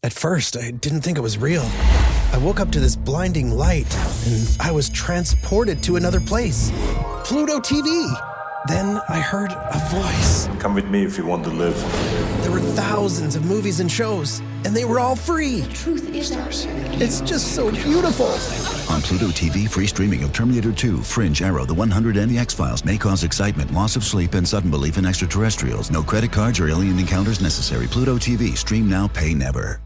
At first, I didn't think it was real. I woke up to this blinding light, and I was transported to another place. Pluto TV! Then I heard a voice. Come with me if you want to live. There were thousands of movies and shows, and they were all free. The truth is ours. It's just so beautiful. On Pluto TV, free streaming of Terminator 2, Fringe, Arrow, The 100, and The X-Files may cause excitement, loss of sleep, and sudden belief in extraterrestrials. No credit cards or alien encounters necessary. Pluto TV. Stream now, pay never.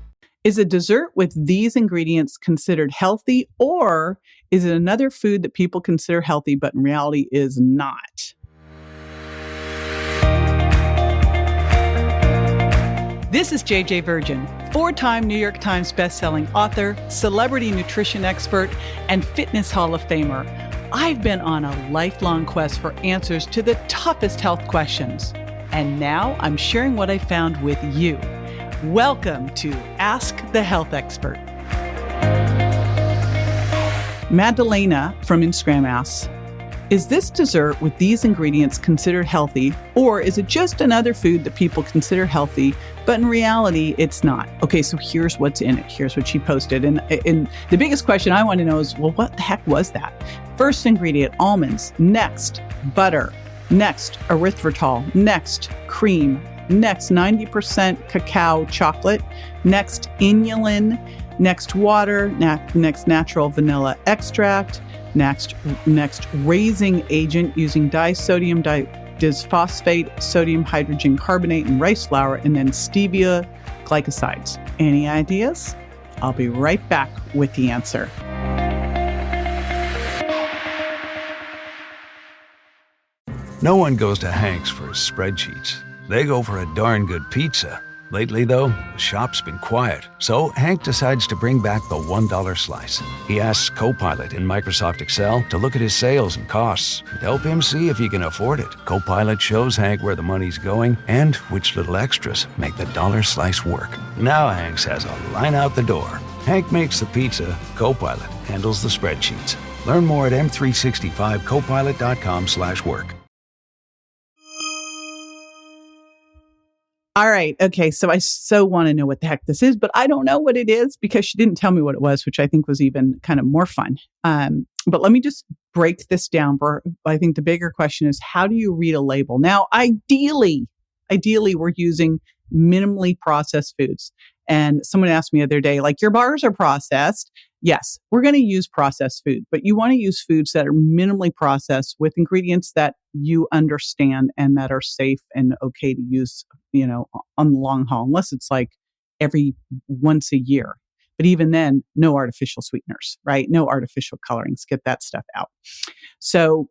Is a dessert with these ingredients considered healthy, or is it another food that people consider healthy but in reality is not? This is JJ Virgin, 4-time New York Times bestselling author, celebrity nutrition expert, and fitness Hall of Famer. I've been on a lifelong quest for answers to the toughest health questions. And now I'm sharing what I found with you. Welcome to Ask the Health Expert. Maddelena from Instagram asks, is this dessert with these ingredients considered healthy, or is it just another food that people consider healthy, but in reality, it's not? Okay, so here's what's in it. Here's what she posted. And the biggest question I want to know is, well, what the heck was that? First ingredient, almonds. Next, butter. Next, erythritol. Next, cream. Next, 90% cacao chocolate. Next, inulin. Next, water. Next, natural vanilla extract. Next, raising agent using disodium disphosphate, sodium hydrogen carbonate, and rice flour, and then stevia glycosides. Any ideas? I'll be right back with the answer. No one goes to Hank's for his spreadsheets. They go for a darn good pizza. Lately, though, the shop's been quiet, so Hank decides to bring back the $1 slice. He asks Copilot in Microsoft Excel to look at his sales and costs and help him see if he can afford it. Copilot shows Hank where the money's going and which little extras make the dollar slice work. Now Hank's has a line out the door. Hank makes the pizza, Copilot handles the spreadsheets. Learn more at m365copilot.com/work. All right. Okay. So I so want to know what the heck this is, but I don't know what it is because she didn't tell me what it was, which I think was even kind of more fun. But let me just break this down. I think the bigger question is, how do you read a label? Now, ideally, we're using minimally processed foods. And someone asked me the other day, like, your bars are processed. Yes, we're going to use processed food, but you want to use foods that are minimally processed with ingredients that you understand and that are safe and okay to use, on the long haul, unless it's like every once a year. But even then, no artificial sweeteners, right? No artificial colorings. Get that stuff out. So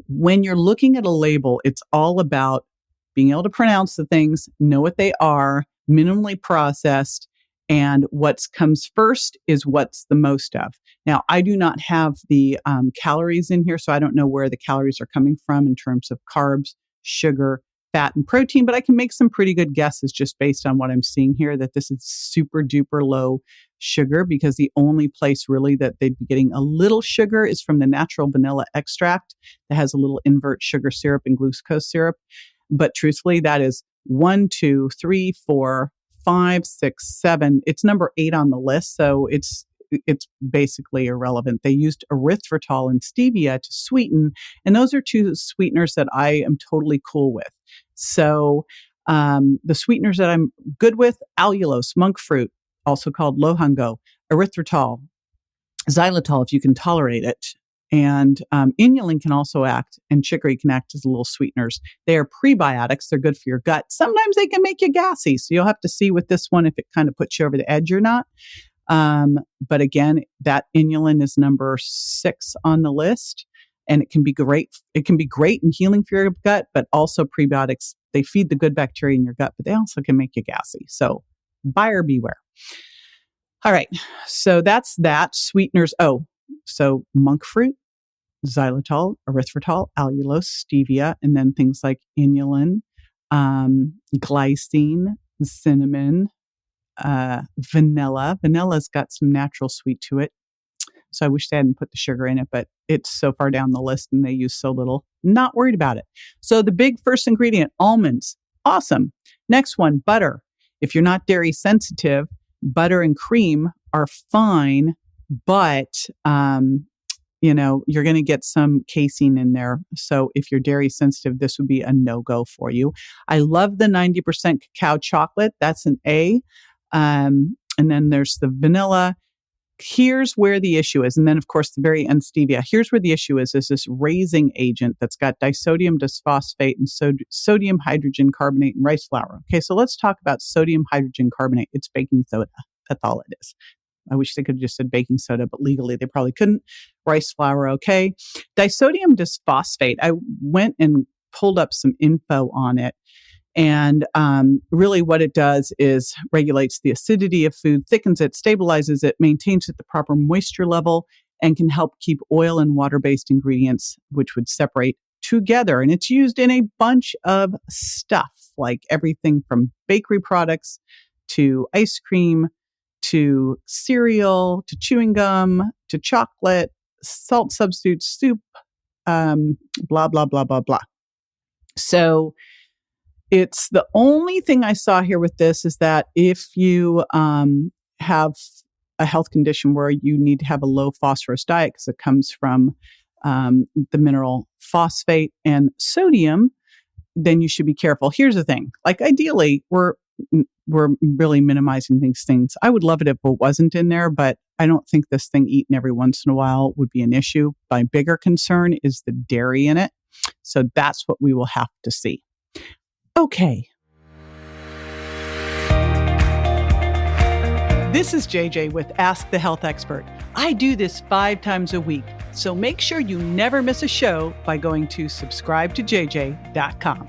when you're looking at a label, it's all about being able to pronounce the things, know what they are, minimally processed, and what comes first is what's the most of. Now, I do not have the calories in here, so I don't know where the calories are coming from in terms of carbs, sugar, fat, and protein, but I can make some pretty good guesses just based on what I'm seeing here that this is super duper low sugar, because the only place really that they'd be getting a little sugar is from the natural vanilla extract that has a little invert sugar syrup and glucose syrup. But truthfully, that is 1, 2, 3, 4, 5, 6, 7. It's number 8 on the list, so it's basically irrelevant. They used erythritol and stevia to sweeten, and those are two sweeteners that I am totally cool with. So the sweeteners that I'm good with: allulose, monk fruit, also called lohango, erythritol, xylitol if you can tolerate it, and inulin can also act, and chicory can act as little sweeteners. They are prebiotics. They're good for your gut. Sometimes they can make you gassy, so you'll have to see with this one if it kind of puts you over the edge or not. But again, that inulin is number 6 on the list, and it can be great. It can be great in healing for your gut, but also prebiotics, they feed the good bacteria in your gut, but they also can make you gassy. So buyer beware. All right. So that's that. Sweeteners. So monk fruit, xylitol, erythritol, allulose, stevia, and then things like inulin, glycine, cinnamon, vanilla. Vanilla's got some natural sweet to it. So I wish they hadn't put the sugar in it, but it's so far down the list and they use so little. Not worried about it. So the big first ingredient, almonds. Awesome. Next one, butter. If you're not dairy sensitive, butter and cream are fine, but you're going to get some casein in there. So if you're dairy sensitive, this would be a no-go for you. I love the 90% cacao chocolate. That's an A. And then there's the vanilla. Here's where the issue is. And then, of course, the very end stevia. Here's where the issue is this raising agent that's got disodium disphosphate and sodium hydrogen carbonate and rice flour. Okay, so let's talk about sodium hydrogen carbonate. It's baking soda. That's all it is. I wish they could have just said baking soda, but legally they probably couldn't. Rice flour, okay. Disodium disphosphate, I went and pulled up some info on it. And really what it does is regulates the acidity of food, thickens it, stabilizes it, maintains it the proper moisture level, and can help keep oil and water-based ingredients, which would separate together. And it's used in a bunch of stuff, like everything from bakery products to ice cream, to cereal, to chewing gum, to chocolate, salt substitute soup, blah, blah, blah, blah, blah. So it's the only thing I saw here with this is that if you have a health condition where you need to have a low phosphorus diet because it comes from the mineral phosphate and sodium, then you should be careful. Here's the thing. Like ideally, we're really minimizing these things. I would love it if it wasn't in there, but I don't think this thing eaten every once in a while would be an issue. My bigger concern is the dairy in it. So that's what we will have to see. Okay. This is JJ with Ask the Health Expert. I do this 5 times a week, so make sure you never miss a show by going to subscribetoJJ.com.